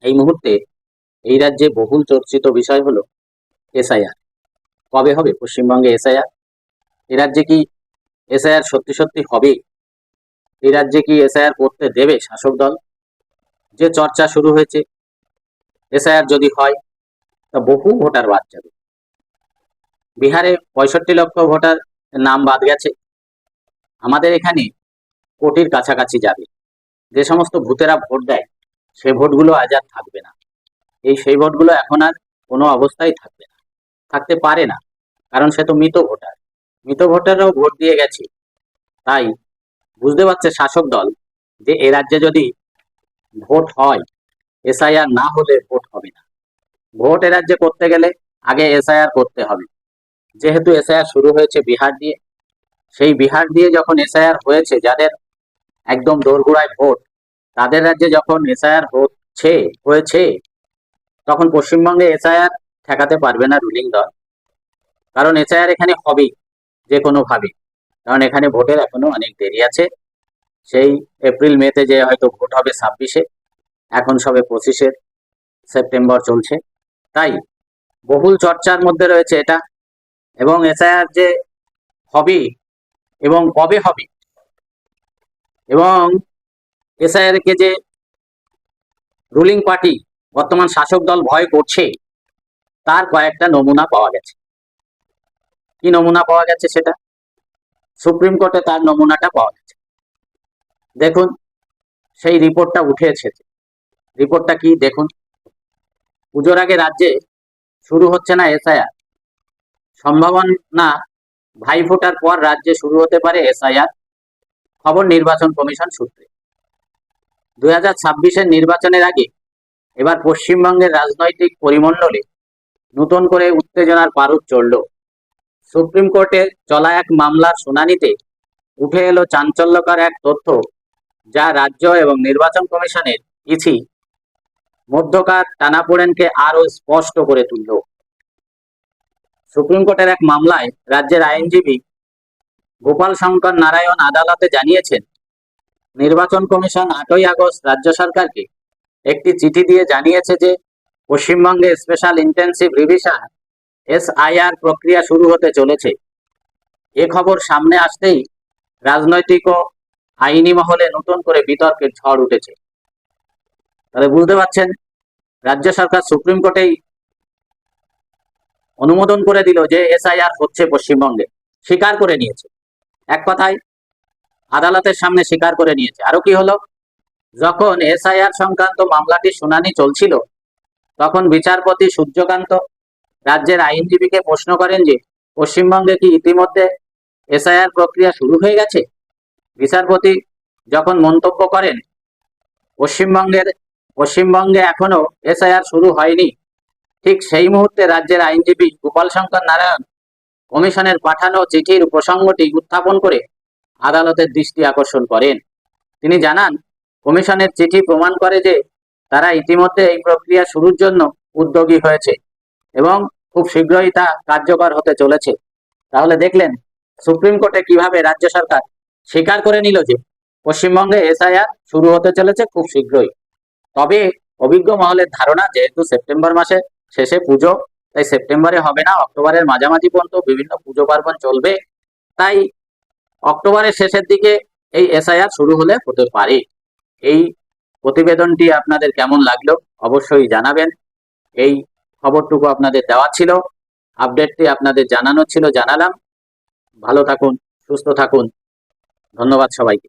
এই মুহূর্তে এই রাজ্যে বহুল চর্চিত বিষয় হলো এসআইআর। কবে হবে পশ্চিমবঙ্গে এসআইআর? এ রাজ্যে কি এসআইআর সত্যি সত্যি হবে? এই রাজ্যে কি এসআইআর করতে দেবে শাসক দল? যে চর্চা শুরু হয়েছে, এসআইআর যদি হয় তা বহু ভোটার বাদ যাবে। বিহারে 65 লক্ষ ভোটার নাম বাদ গেছে, আমাদের এখানে কোটির কাছাকাছি যাবে। যে সমস্ত ভূতেরা ভোট দেয় সে ভোটগুলো আজ আর থাকবে না। সেই ভোটগুলো এখন আর কোনো অবস্থায় থাকবে না, থাকতে পারে না, কারণ সে তো মৃত ভোটার। মৃত ভোটাররাও ভোট দিয়ে গেছে। তাই বুঝতে পারছে শাসক দল যে এ রাজ্যে যদি ভোট হয়, এসআইআর না হলে ভোট হবে না। ভোট এ রাজ্যে করতে গেলে আগে এসআইআর করতে হবে। যেহেতু এসআইআর শুরু হয়েছে বিহার দিয়ে, সেই বিহার দিয়ে যখন এসআইআর হয়েছে, যাদের একদম দোরগোড়ায় ভোট, তাদের রাজ্যে যখন এসআইআর হয়েছে, তখন পশ্চিমবঙ্গে এসআইআর ঠেকাতে পারবে না রুলিং দল। কারণ এসআইআর এখানে হবেই যে কোনো ভাবে, কারণ এখানে ভোটের এখনো অনেক দেরি আছে। সেই এপ্রিল মেতে যে হয়তো ভোট হবে 26-এ, এখন সবে 25-এ সেপ্টেম্বর চলছে। তাই বহুল চর্চার মধ্যে রয়েছে এটা। এবং এসআইআর যে হবে এবং কবে হবে, এবং এসআইআর কে যে রুলিং পার্টি বর্তমান শাসক দল ভয় করছে, তার কয়েকটা নমুনা পাওয়া গেছে। কি নমুনা পাওয়া গেছে সেটা? সুপ্রিম কোর্টে তার নমুনাটা পাওয়া গেছে। দেখুন, সেই রিপোর্টটা উঠে এসেছে। রিপোর্টটা কি দেখুন। পুজোর আগে রাজ্যে শুরু হচ্ছে না এসআইআর, সম্ভাবনা ভাইফোঁটার পর রাজ্যে শুরু হতে পারে এসআইআর, খবর নির্বাচন কমিশন সূত্রে। 2026-এর নির্বাচনের আগে এবার পশ্চিমবঙ্গের রাজনৈতিক পরিমণ্ডলে নতুন করে উত্তেজনার পারদ চলল। সুপ্রিম কোর্টে চলা এক মামলার শুনানিতে উঠে এলো চাঞ্চল্যকর এক তথ্য, যা রাজ্য এবং নির্বাচন কমিশনের ইসি মধ্যকার টানাপোড়েনকে আরো স্পষ্ট করে তুলল। সুপ্রিম কোর্টের এক মামলায় রাজ্যের আইনজীবী গোপাল শঙ্কর নারায়ণ আদালতে জানিয়েছেন, নির্বাচন কমিশন 8ই আগস্ট রাজ্য সরকারকে একটি চিঠি দিয়ে জানিয়েছে যে পশ্চিমবঙ্গে স্পেশাল ইন্টেন্সিভ রিভিশন এসআইআর প্রক্রিয়া শুরু হতে চলেছে। এ খবর সামনে আসতেই রাজনৈতিক ও আইনি মহলে নতুন করে বিতর্কের ঝড় উঠেছে। তাহলে বুঝতে পারছেন, রাজ্য সরকার সুপ্রিম কোর্টেই অনুমোদন করে দিল যে এসআইআর হচ্ছে পশ্চিমবঙ্গে, স্বীকার করে নিয়েছে। এক কথায় আদালতের সামনে স্বীকার করে নিয়েছে। আরো কি হলো, যখন এসআইআর সংক্রান্ত মামলাটি শুনানি চলছিল, তখন বিচারপতি সূর্যকান্ত রাজ্যের আইনজীবীকে প্রশ্ন করেন যে পশ্চিমবঙ্গে কি ইতিমধ্যে এসআইআর প্রক্রিয়া শুরু হয়ে গেছে। বিচারপতি যখন মন্তব্য করেন পশ্চিমবঙ্গে এখনো এসআইআর শুরু হয়নি, ঠিক সেই মুহূর্তে রাজ্যের আইনজীবী গোপাল শঙ্কর নারায়ণ কমিশনের পাঠানো চিঠির প্রসঙ্গটি উত্থাপন করে আদালতের দৃষ্টি আকর্ষণ করেন। তিনি জানান, কমিশনের চিঠি প্রমাণ করে যে তারা ইতিমধ্যে এই প্রক্রিয়া শুরুর জন্য উদ্যোগী হয়েছে এবং খুব শীঘ্রই তা কার্যকর হতে চলেছে। তাহলে দেখলেন সুপ্রিম কোর্টে কিভাবে রাজ্য সরকার স্বীকার করে নিল যে পশ্চিমবঙ্গে এসআইআর শুরু হতে চলেছে খুব শীঘ্রই। তবে অভিজ্ঞ মহলের ধারণা, যেহেতু সেপ্টেম্বর মাসে শেষে পুজো, তাই সেপ্টেম্বরে হবে না, অক্টোবরের মাঝামাঝি পর্যন্ত বিভিন্ন পুজো পার্বণ চলবে। তাই অক্টোবরের শেষের দিকে এই এসআইআর শুরু হলে হতে পারে। এই প্রতিবেদনটি আপনাদের কেমন লাগলো অবশ্যই জানাবেন। এই খবরটুকু আপনাদের দেওয়া ছিল, আপডেটটি আপনাদের জানানো ছিল, জানালাম। ভালো থাকুন, সুস্থ থাকুন। ধন্যবাদ সবাইকে।